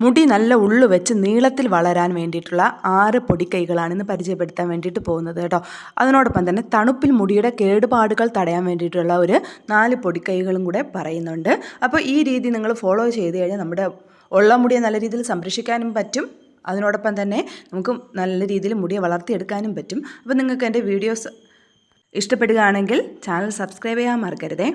മുടി നല്ല ഉള്ളു വെച്ച് നീളത്തിൽ വളരാൻ വേണ്ടിയിട്ടുള്ള 6 പൊടിക്കൈകളാണ് ഇന്ന് പരിചയപ്പെടുത്താൻ വേണ്ടിയിട്ട് പോകുന്നത് കേട്ടോ. അതിനോടൊപ്പം തന്നെ തണുപ്പിൽ മുടിയുടെ കേടുപാടുകൾ തടയാൻ വേണ്ടിയിട്ടുള്ള ഒരു 4 പൊടിക്കൈകളും കൂടെ പറയുന്നുണ്ട്. അപ്പോൾ ഈ രീതി നിങ്ങൾ ഫോളോ ചെയ്ത് കഴിഞ്ഞാൽ നമ്മുടെ ഉള്ള മുടിയെ നല്ല രീതിയിൽ സംരക്ഷിക്കാനും പറ്റും. അതിനോടൊപ്പം തന്നെ നമുക്ക് നല്ല രീതിയിൽ മുടിയെ വളർത്തിയെടുക്കാനും പറ്റും. അപ്പോൾ നിങ്ങൾക്ക് എൻ്റെ വീഡിയോസ് ഇഷ്ടപ്പെടുകയാണെങ്കിൽ ചാനൽ സബ്സ്ക്രൈബ് ചെയ്യാൻ മറക്കരുതേ.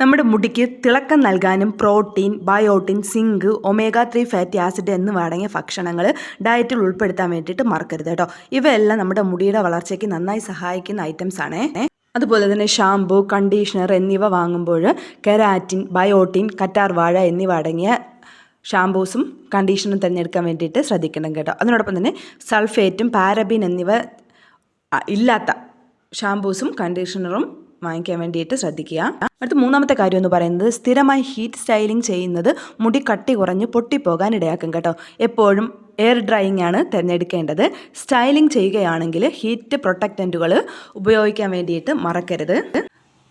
നമ്മുടെ മുടിക്ക് തിളക്കം നൽകാനും protein, biotin, zinc, omega 3 fatty acid എന്നിവ അടങ്ങിയ ഭക്ഷണങ്ങൾ ഡയറ്റിൽ ഉൾപ്പെടുത്താൻ വേണ്ടിയിട്ട് മറക്കരുത് കേട്ടോ. ഇവയെല്ലാം നമ്മുടെ മുടിയുടെ വളർച്ചയ്ക്ക് നന്നായി സഹായിക്കുന്ന ഐറ്റംസ് ആണ്. അതുപോലെ തന്നെ ഷാംപൂ, കണ്ടീഷണർ എന്നിവ വാങ്ങുമ്പോൾ കെരാറ്റിൻ, ബയോട്ടിൻ, കറ്റാർവാഴ എന്നിവ അടങ്ങിയ ഷാംപൂസും കണ്ടീഷണറും തിരഞ്ഞെടുക്കാൻ വേണ്ടിയിട്ട് ശ്രദ്ധിക്കണം കേട്ടോ. അതിനോടൊപ്പം തന്നെ സൾഫേറ്റും പാരബിൻ എന്നിവ ഇല്ലാത്ത ഷാംപൂസും കണ്ടീഷണറും വാങ്ങിക്കാൻ വേണ്ടിയിട്ട് ശ്രദ്ധിക്കുക. അടുത്ത മൂന്നാമത്തെ കാര്യം എന്ന് പറയുന്നത് സ്ഥിരമായി ഹീറ്റ് സ്റ്റൈലിംഗ് ചെയ്യുന്നത് മുടി കട്ടി കുറഞ്ഞ് പൊട്ടിപ്പോകാൻ ഇടയാക്കും കേട്ടോ. എപ്പോഴും എയർ ഡ്രൈയിങ് ആണ് തിരഞ്ഞെടുക്കേണ്ടത്. സ്റ്റൈലിംഗ് ചെയ്യുകയാണെങ്കിൽ ഹീറ്റ് പ്രൊട്ടക്റ്റൻറ്റുകൾ ഉപയോഗിക്കാൻ വേണ്ടിയിട്ട് മറക്കരുത്.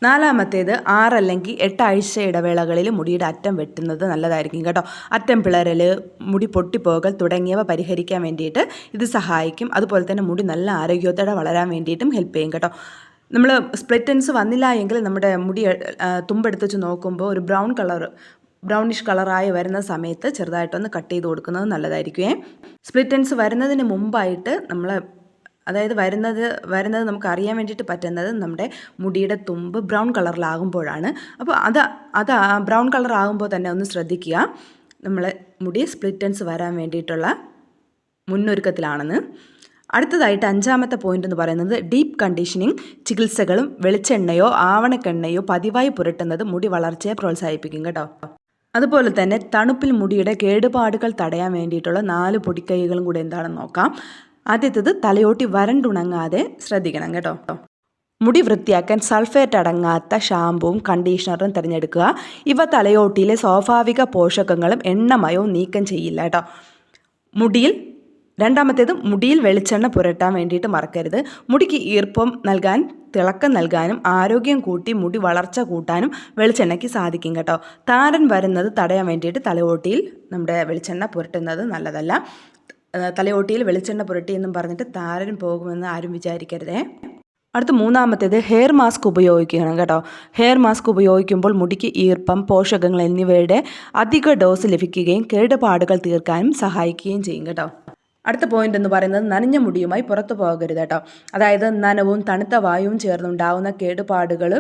നാലാമത്തേത് 6 അല്ലെങ്കിൽ 8 ആഴ്ച ഇടവേളകളിൽ മുടിയുടെ അറ്റം വെട്ടുന്നത് നല്ലതായിരിക്കും കേട്ടോ. അറ്റം പിളരൽ, മുടി പൊട്ടിപ്പോകൽ തുടങ്ങിയവ പരിഹരിക്കാൻ വേണ്ടിയിട്ട് ഇത് സഹായിക്കും. അതുപോലെ തന്നെ മുടി നല്ല ആരോഗ്യത്തോടെ വളരാൻ വേണ്ടിയിട്ടും ഹെൽപ്പ് ചെയ്യും കേട്ടോ. നമ്മൾ സ്പ്ലിറ്റ് എൻഡ്സ് വന്നില്ല എങ്കിൽ നമ്മുടെ മുടി തുമ്പെടുത്ത് വെച്ച് നോക്കുമ്പോൾ ഒരു ബ്രൗണിഷ് കളറായി വരുന്ന സമയത്ത് ചെറുതായിട്ടൊന്ന് കട്ട് ചെയ്ത് കൊടുക്കുന്നത് നല്ലതായിരിക്കുമേ. സ്പ്ലിറ്റ് എൻഡ്സ് വരുന്നതിന് മുമ്പായിട്ട് അതായത് വരുന്നത് നമുക്ക് അറിയാൻ വേണ്ടിയിട്ട് പറ്റുന്നത് നമ്മുടെ മുടിയുടെ തുമ്പ് ബ്രൗൺ കളറിലാകുമ്പോഴാണ്. അപ്പോൾ അത് ബ്രൗൺ കളർ ആകുമ്പോൾ തന്നെ ഒന്ന് ശ്രദ്ധിക്കുക, നമ്മളെ മുടി സ്പ്ലിറ്റ് എൻഡ്സ് വരാൻ വേണ്ടിയിട്ടുള്ള മുന്നൊരുക്കത്തിലാണെന്ന്. അടുത്തതായിട്ട് 5ാമത്തെ പോയിന്റ് എന്ന് പറയുന്നത് ഡീപ്പ് കണ്ടീഷനിങ് ചികിത്സകളും വെളിച്ചെണ്ണയോ ആവണക്കെണ്ണയോ പതിവായി പുരട്ടുന്നത് മുടി വളർച്ചയെ പ്രോത്സാഹിപ്പിക്കും കേട്ടോ. അതുപോലെ തന്നെ തണുപ്പിൽ മുടിയുടെ കേടുപാടുകൾ തടയാൻ വേണ്ടിയിട്ടുള്ള 4 പൊടിക്കൈകളും കൂടെ എന്താണെന്ന് നോക്കാം. ആദ്യത്തേത് തലയോട്ടി വരണ്ടുണങ്ങാതെ ശ്രദ്ധിക്കണം കേട്ടോ. മുടി വൃത്തിയാക്കാൻ സൾഫേറ്റ് അടങ്ങാത്ത ഷാമ്പുവും കണ്ടീഷണറും തിരഞ്ഞെടുക്കുക. ഇവ തലയോട്ടിയിലെ സ്വാഭാവിക പോഷകങ്ങളും എണ്ണമയവും നീക്കം ചെയ്യില്ല കേട്ടോ. രണ്ടാമത്തേത് മുടിയിൽ വെളിച്ചെണ്ണ പുരട്ടാൻ വേണ്ടിയിട്ട് മറക്കരുത്. മുടിക്ക് ഈർപ്പം നൽകാൻ, തിളക്കം നൽകാനും ആരോഗ്യം കൂട്ടി മുടി വളർച്ച കൂട്ടാനും വെളിച്ചെണ്ണയ്ക്ക് സാധിക്കും കേട്ടോ. താരൻ വരുന്നത് തടയാൻ വേണ്ടിയിട്ട് തലയോട്ടിയിൽ നമ്മുടെ വെളിച്ചെണ്ണ പുരട്ടുന്നത് നല്ലതല്ല. തലയോട്ടിയിൽ വെളിച്ചെണ്ണ പുരട്ടി എന്നും പറഞ്ഞിട്ട് താരൻ പോകുമെന്ന് ആരും വിചാരിക്കരുതേ. അടുത്ത 3ാമത്തേത് ഹെയർ മാസ്ക് ഉപയോഗിക്കണം കേട്ടോ. ഹെയർ മാസ്ക് ഉപയോഗിക്കുമ്പോൾ മുടിക്ക് ഈർപ്പം, പോഷകങ്ങൾ എന്നിവയുടെ അധിക ഡോസ് ലഭിക്കുകയും കേടുപാടുകൾ തീർക്കാനും സഹായിക്കുകയും ചെയ്യും കേട്ടോ. അടുത്ത പോയിന്റ് എന്ന് പറയുന്നത് നനഞ്ഞ മുടിയുമായി പുറത്തു പോകരുത് കേട്ടോ. അതായത് നനവും തണുത്ത വായുവും ചേർന്നുണ്ടാവുന്ന കേടുപാടുകൾ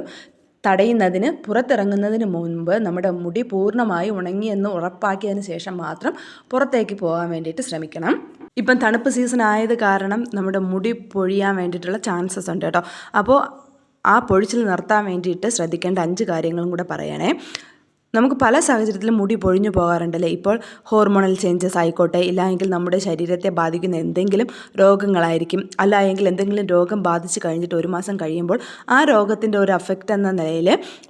തടയുന്നതിന് പുറത്തിറങ്ങുന്നതിന് മുൻപ് നമ്മുടെ മുടി പൂർണ്ണമായി ഉണങ്ങിയെന്ന് ഉറപ്പാക്കിയതിന് ശേഷം മാത്രം പുറത്തേക്ക് പോകാൻ വേണ്ടിയിട്ട് ശ്രമിക്കണം. ഇപ്പം തണുപ്പ് സീസൺ ആയത് കാരണം നമ്മുടെ മുടി പൊഴിയാൻ വേണ്ടിയിട്ടുള്ള ചാൻസസ് ഉണ്ട് കേട്ടോ. അപ്പോൾ ആ പൊഴിച്ചിൽ നിർത്താൻ വേണ്ടിയിട്ട് ശ്രദ്ധിക്കേണ്ട 5 കാര്യങ്ങളും കൂടെ പറയണേ. നമുക്ക് പല സാഹചര്യത്തിലും മുടി പൊഴിഞ്ഞു പോകാറുണ്ടല്ലേ. ഇപ്പോൾ ഹോർമോണൽ ചേഞ്ചസ് ആയിക്കോട്ടെ, ഇല്ലായെങ്കിൽ നമ്മുടെ ശരീരത്തെ ബാധിക്കുന്ന എന്തെങ്കിലും രോഗങ്ങളായിരിക്കും, അല്ലായെങ്കിൽ എന്തെങ്കിലും രോഗം ബാധിച്ച് കഴിഞ്ഞിട്ട് 1 മാസം കഴിയുമ്പോൾ ആ രോഗത്തിൻ്റെ ഒരു എഫക്റ്റ് എന്ന നിലയിൽ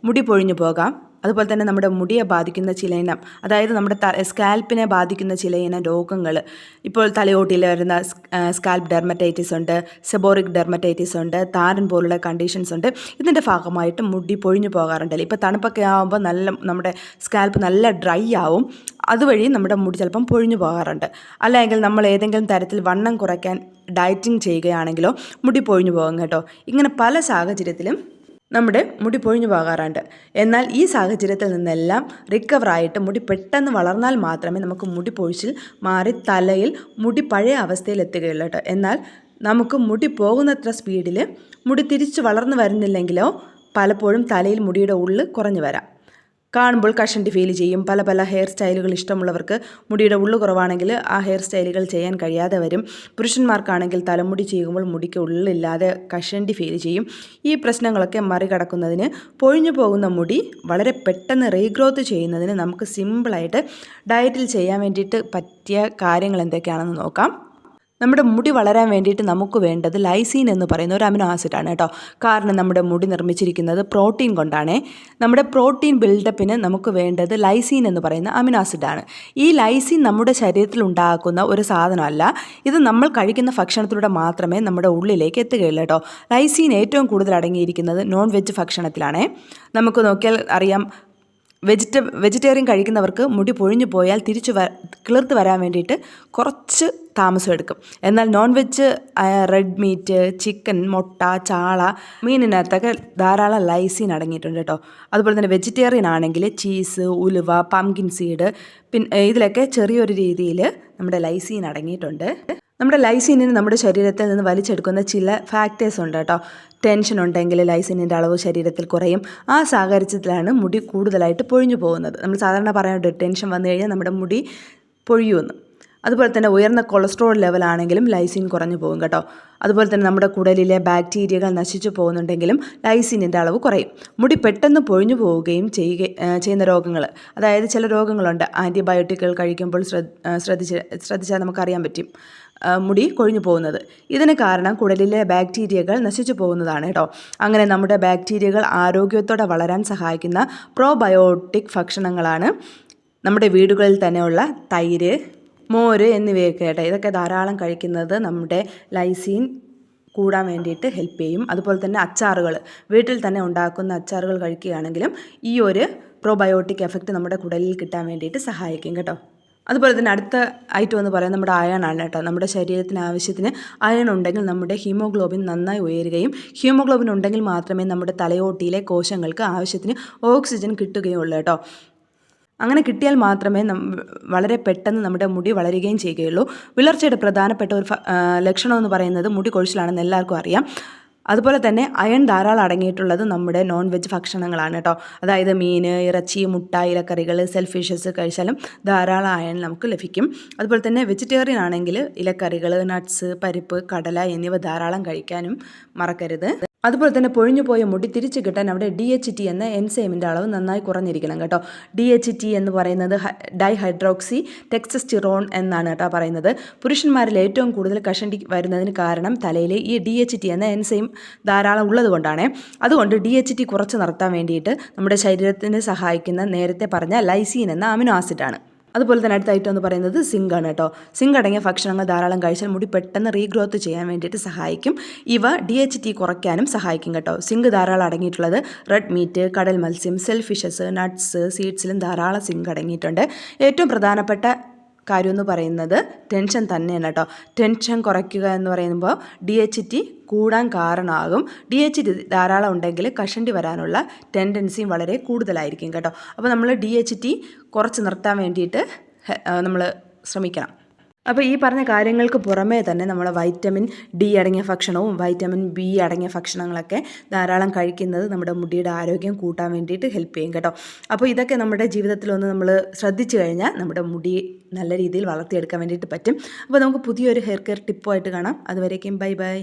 മുടി പൊഴിഞ്ഞു പോകാം. അതുപോലെ തന്നെ നമ്മുടെ മുടിയെ ബാധിക്കുന്ന ചില ഇനം, അതായത് നമ്മുടെ സ്കാൽപ്പിനെ ബാധിക്കുന്ന ചില ഇനം രോഗങ്ങൾ, ഇപ്പോൾ തലയോട്ടിയിൽ വരുന്ന സ്കാൽപ്പ് ഡെർമറ്റൈറ്റിസ് ഉണ്ട്, സെബോറിക് ഡെർമറ്റൈറ്റിസ് ഉണ്ട്, താരൻ പോലുള്ള കണ്ടീഷൻസ് ഉണ്ട്. ഇതിൻ്റെ ഭാഗമായിട്ട് മുടി പൊഴിഞ്ഞു പോകാറുണ്ടല്ലേ. ഇപ്പോൾ തണുപ്പൊക്കെ ആകുമ്പോൾ നമ്മുടെ സ്കാൽപ്പ് നല്ല ഡ്രൈ ആവും. അതുവഴി നമ്മുടെ മുടി ചിലപ്പം പൊഴിഞ്ഞു പോകാറുണ്ട്. അല്ലെങ്കിൽ നമ്മൾ ഏതെങ്കിലും തരത്തിൽ വണ്ണം കുറയ്ക്കാൻ ഡയറ്റിംഗ് ചെയ്യുകയാണെങ്കിലോ മുടി പൊഴിഞ്ഞു പോകും കേട്ടോ. ഇങ്ങനെ പല സാഹചര്യത്തിലും നമ്മുടെ മുടി പൊഴിഞ്ഞു പോകാറുണ്ട്. എന്നാൽ ഈ സാഹചര്യത്തിൽ നിന്നെല്ലാം റിക്കവറായിട്ട് മുടി പെട്ടെന്ന് വളർന്നാൽ മാത്രമേ നമുക്ക് മുടി പൊഴിച്ചിൽ മാറി തലയിൽ മുടി പഴയ അവസ്ഥയിൽ എത്തുകയുള്ളൂ കേട്ടോ. എന്നാൽ നമുക്ക് മുടി പോകുന്നത്ര സ്പീഡിൽ മുടി തിരിച്ച് വളർന്നു വരുന്നില്ലെങ്കിലോ പലപ്പോഴും തലയിൽ മുടിയുടെ ഉള്ള് കുറഞ്ഞു വരാം. കാണുമ്പോൾ കഷണ്ടി ഫീൽ ചെയ്യും. പല ഹെയർ സ്റ്റൈലുകൾ ഇഷ്ടമുള്ളവർക്ക് മുടിയുടെ ഉള്ളു കുറവാണെങ്കിൽ ആ ഹെയർ സ്റ്റൈലുകൾ ചെയ്യാൻ കഴിയാതെ വരും. പുരുഷന്മാർക്കാണെങ്കിൽ തലമുടി ചെയ്യുമ്പോൾ മുടിക്ക് ഉള്ളില്ലാതെ കഷണ്ടി ഫീൽ ചെയ്യും. ഈ പ്രശ്നങ്ങളൊക്കെ മറികടക്കുന്നതിന് പൊഴിഞ്ഞു പോകുന്ന മുടി വളരെ പെട്ടെന്ന് റീഗ്രോത്ത് ചെയ്യുന്നതിന് നമുക്ക് സിമ്പിളായിട്ട് ഡയറ്റിൽ ചെയ്യാൻ വേണ്ടിയിട്ട് പറ്റിയ കാര്യങ്ങൾ എന്തൊക്കെയാണെന്ന് നോക്കാം. നമ്മുടെ മുടി വളരാൻ വേണ്ടിയിട്ട് നമുക്ക് വേണ്ടത് ലൈസീൻ എന്ന് പറയുന്ന ഒരു അമിനോ ആസിഡാണ് കേട്ടോ. കാരണം നമ്മുടെ മുടി നിർമ്മിച്ചിരിക്കുന്നത് പ്രോട്ടീൻ കൊണ്ടാണ്. നമ്മുടെ പ്രോട്ടീൻ ബിൽഡപ്പിന് നമുക്ക് വേണ്ടത് ലൈസീൻ എന്ന് പറയുന്ന അമിനോ ആസിഡാണ്. ഈ ലൈസീൻ നമ്മുടെ ശരീരത്തിൽ ഉണ്ടാക്കുന്ന ഒരു സാധനമല്ല. ഇത് നമ്മൾ കഴിക്കുന്ന ഭക്ഷണത്തിലൂടെ മാത്രമേ നമ്മുടെ ഉള്ളിലേക്ക് എത്തുകയുള്ളൂ കേട്ടോ. ലൈസീൻ ഏറ്റവും കൂടുതൽ അടങ്ങിയിരിക്കുന്നത് നോൺ വെജ് ഭക്ഷണത്തിലാണ്. നമുക്ക് നോക്കിയാൽ അറിയാം, വെജിറ്റേറിയൻ കഴിക്കുന്നവർക്ക് മുടി പൊഴിഞ്ഞു പോയാൽ കിളിർത്ത് വരാൻ വേണ്ടിയിട്ട് കുറച്ച് താമസം എടുക്കും. എന്നാൽ non veg red meat, chicken, മുട്ട, ചാള, മീനിനകത്തൊക്കെ ധാരാളം ലൈസിൻ അടങ്ങിയിട്ടുണ്ട് കേട്ടോ. അതുപോലെ തന്നെ വെജിറ്റേറിയൻ ആണെങ്കിൽ ചീസ്, ഉലുവ, പംകിൻ സീഡ്, പിന്നെ ഇതിലൊക്കെ ചെറിയൊരു രീതിയിൽ നമ്മുടെ ലൈസിൻ അടങ്ങിയിട്ടുണ്ട്. നമ്മുടെ ലൈസിനിന് നമ്മുടെ ശരീരത്തിൽ നിന്ന് വലിച്ചെടുക്കുന്ന ചില ഫാക്ടേഴ്സ് ഉണ്ട് കേട്ടോ. ടെൻഷൻ ഉണ്ടെങ്കിൽ ലൈസിനിൻ്റെ അളവ് ശരീരത്തിൽ കുറയും. ആ സാഹചര്യത്തിലാണ് മുടി കൂടുതലായിട്ട് പൊഴിഞ്ഞു പോകുന്നത്. നമ്മൾ സാധാരണ പറയാറുണ്ട് ടെൻഷൻ വന്നു കഴിഞ്ഞാൽ നമ്മുടെ മുടി പൊഴിയുമെന്ന്. അതുപോലെ തന്നെ ഉയർന്ന കൊളസ്ട്രോൾ ലെവലാണെങ്കിലും ലൈസിൻ കുറഞ്ഞു പോകും കേട്ടോ. അതുപോലെ തന്നെ നമ്മുടെ കുടലിലെ ബാക്ടീരിയകൾ നശിച്ചു പോകുന്നുണ്ടെങ്കിലും ലൈസിനിൻ്റെ അളവ് കുറയും. മുടി പെട്ടെന്ന് പൊഴിഞ്ഞു പോവുകയും ചെയ്യുന്ന രോഗങ്ങൾ, അതായത് ചില രോഗങ്ങളുണ്ട് ആൻറ്റിബയോട്ടിക്കുകൾ കഴിക്കുമ്പോൾ ശ്രദ്ധിച്ചാൽ നമുക്കറിയാൻ പറ്റും മുടി കൊഴിഞ്ഞു പോകുന്നത്. ഇതിന് കാരണം കുടലിലെ ബാക്ടീരിയകൾ നശിച്ചു പോകുന്നതാണ് കേട്ടോ. അങ്ങനെ നമ്മുടെ ബാക്ടീരിയകൾ ആരോഗ്യത്തോടെ വളരാൻ സഹായിക്കുന്ന പ്രോബയോട്ടിക് ഭക്ഷണങ്ങളാണ് നമ്മുടെ വീടുകളിൽ തന്നെയുള്ള തൈര്, മോര് എന്നിവയൊക്കെ കേട്ടോ. ഇതൊക്കെ ധാരാളം കഴിക്കുന്നത് നമ്മുടെ ലൈസിൻ കൂടാൻ വേണ്ടിയിട്ട് ഹെൽപ്പ് ചെയ്യും. അതുപോലെ തന്നെ അച്ചാറുകൾ, വീട്ടിൽ തന്നെ ഉണ്ടാക്കുന്ന അച്ചാറുകൾ കഴിക്കുകയാണെങ്കിലും ഈ ഒരു പ്രോബയോട്ടിക് എഫക്റ്റ് നമ്മുടെ കുടലിൽ കിട്ടാൻ വേണ്ടിയിട്ട് സഹായിക്കും കേട്ടോ. അതുപോലെ തന്നെ അടുത്ത ഐറ്റം എന്ന് പറയുന്നത് നമ്മുടെ അയൺ ആണ് കേട്ടോ. നമ്മുടെ ശരീരത്തിന് ആവശ്യത്തിന് അയൺ ഉണ്ടെങ്കിൽ നമ്മുടെ ഹീമോഗ്ലോബിൻ നന്നായി ഉയരുകയും ഹീമോഗ്ലോബിൻ ഉണ്ടെങ്കിൽ മാത്രമേ നമ്മുടെ തലയോട്ടിയിലെ കോശങ്ങൾക്ക് ആവശ്യത്തിന് ഓക്സിജൻ കിട്ടുകയുള്ളൂ കേട്ടോ. അങ്ങനെ കിട്ടിയാൽ മാത്രമേ വളരെ പെട്ടെന്ന് നമ്മുടെ മുടി വളരുകയും ചെയ്യുകയുള്ളൂ. വിളർച്ചയുടെ പ്രധാനപ്പെട്ട ഒരു ലക്ഷണം എന്ന് പറയുന്നത് മുടി കൊഴിച്ചിലാണെന്ന് എല്ലാവർക്കും അറിയാം. അതുപോലെ തന്നെ അയൺ ധാരാളം അടങ്ങിയിട്ടുള്ളത് നമ്മുടെ നോൺ വെജ് ഭക്ഷണങ്ങളാണ് കേട്ടോ. അതായത് മീൻ, ഇറച്ചി, മുട്ട, ഇലക്കറികൾ, ഫിഷസ് കഴിച്ചാലും ധാരാളം അയൺ നമുക്ക് ലഭിക്കും. അതുപോലെ തന്നെ വെജിറ്റേറിയൻ ആണെങ്കിൽ ഇലക്കറികൾ, നട്ട്സ്, പരിപ്പ്, കടല എന്നിവ ധാരാളം കഴിക്കാനും മറക്കരുത്. അതുപോലെ തന്നെ പൊഴിഞ്ഞു പോയ മുടി തിരിച്ചു കിട്ടാൻ അവിടെ DHT എന്ന എൻസൈമിൻ്റെ അളവ് നന്നായി കുറഞ്ഞിരിക്കണം കേട്ടോ. DHT എന്ന് പറയുന്നത് ഡൈഹൈഡ്രോക്സി ടെസ്റ്റോസ്റ്റിറോൺ എന്നാണ് കേട്ടോ പറയുന്നത്. പുരുഷന്മാരിൽ ഏറ്റവും കൂടുതൽ കഷണ്ടി വരുന്നതിന് കാരണം തലയിൽ ഈ DHT എന്ന എൻസൈം ധാരാളം ഉള്ളത് കൊണ്ടാണ്. അതുകൊണ്ട് DHT കുറച്ച് നിർത്താൻ വേണ്ടിയിട്ട് നമ്മുടെ ശരീരത്തിന് സഹായിക്കുന്ന നേരത്തെ പറഞ്ഞ ലൈസീൻ എന്ന അമിനോ ആസിഡാണ്. അതുപോലെ തന്നെ അടുത്ത ഐറ്റം എന്ന് പറയുന്നത് സിങ്ക് ആണ് കേട്ടോ. സിങ്ക് അടങ്ങിയ ഭക്ഷണങ്ങൾ ധാരാളം കഴിച്ചാൽ മുടി പെട്ടെന്ന് റീഗ്രോത്ത് ചെയ്യാൻ വേണ്ടിയിട്ട് സഹായിക്കും. ഇവ DHT കുറയ്ക്കാനും സഹായിക്കും കേട്ടോ. സിങ്ക് ധാരാളം അടങ്ങിയിട്ടുള്ളത് റെഡ് മീറ്റ്, കടൽ മത്സ്യം, ഫിഷസ്, നട്ട്സ്, സീഡ്സിലും ധാരാളം സിങ്ക് അടങ്ങിയിട്ടുണ്ട്. ഏറ്റവും പ്രധാനപ്പെട്ട കാര്യം എന്ന് പറയുന്നത് ടെൻഷൻ തന്നെയാണ് കേട്ടോ. ടെൻഷൻ കുറയ്ക്കുക എന്ന് പറയുമ്പോൾ DHT കൂടാൻ കാരണമാകും. DHT ധാരാളം ഉണ്ടെങ്കിൽ കഷണ്ടി വരാനുള്ള ടെൻഡൻസിയും വളരെ കൂടുതലായിരിക്കും കേട്ടോ. അപ്പോൾ നമ്മൾ DHT കുറച്ച് നിർത്താൻ വേണ്ടിയിട്ട് നമ്മൾ ശ്രമിക്കണം. അപ്പോൾ ഈ പറഞ്ഞ കാര്യങ്ങൾക്ക് പുറമേ തന്നെ നമ്മൾ വൈറ്റമിൻ D അടങ്ങിയ ഭക്ഷണവും വൈറ്റമിൻ B അടങ്ങിയ ഭക്ഷണങ്ങളൊക്കെ ധാരാളം കഴിക്കുന്നത് നമ്മുടെ മുടിയുടെ ആരോഗ്യം കൂട്ടാൻ വേണ്ടിയിട്ട് ഹെൽപ്പ് ചെയ്യും കേട്ടോ. അപ്പോൾ ഇതൊക്കെ നമ്മുടെ ജീവിതത്തിലൊന്ന് നമ്മൾ ശ്രദ്ധിച്ചു കഴിഞ്ഞാൽ നമ്മുടെ മുടി നല്ല രീതിയിൽ വളർത്തിയെടുക്കാൻ വേണ്ടിയിട്ട് പറ്റും. അപ്പോൾ നമുക്ക് പുതിയൊരു ഹെയർ കെയർ ടിപ്പുമായിട്ട് കാണാം. അതുവരേക്കും ബൈ ബൈ.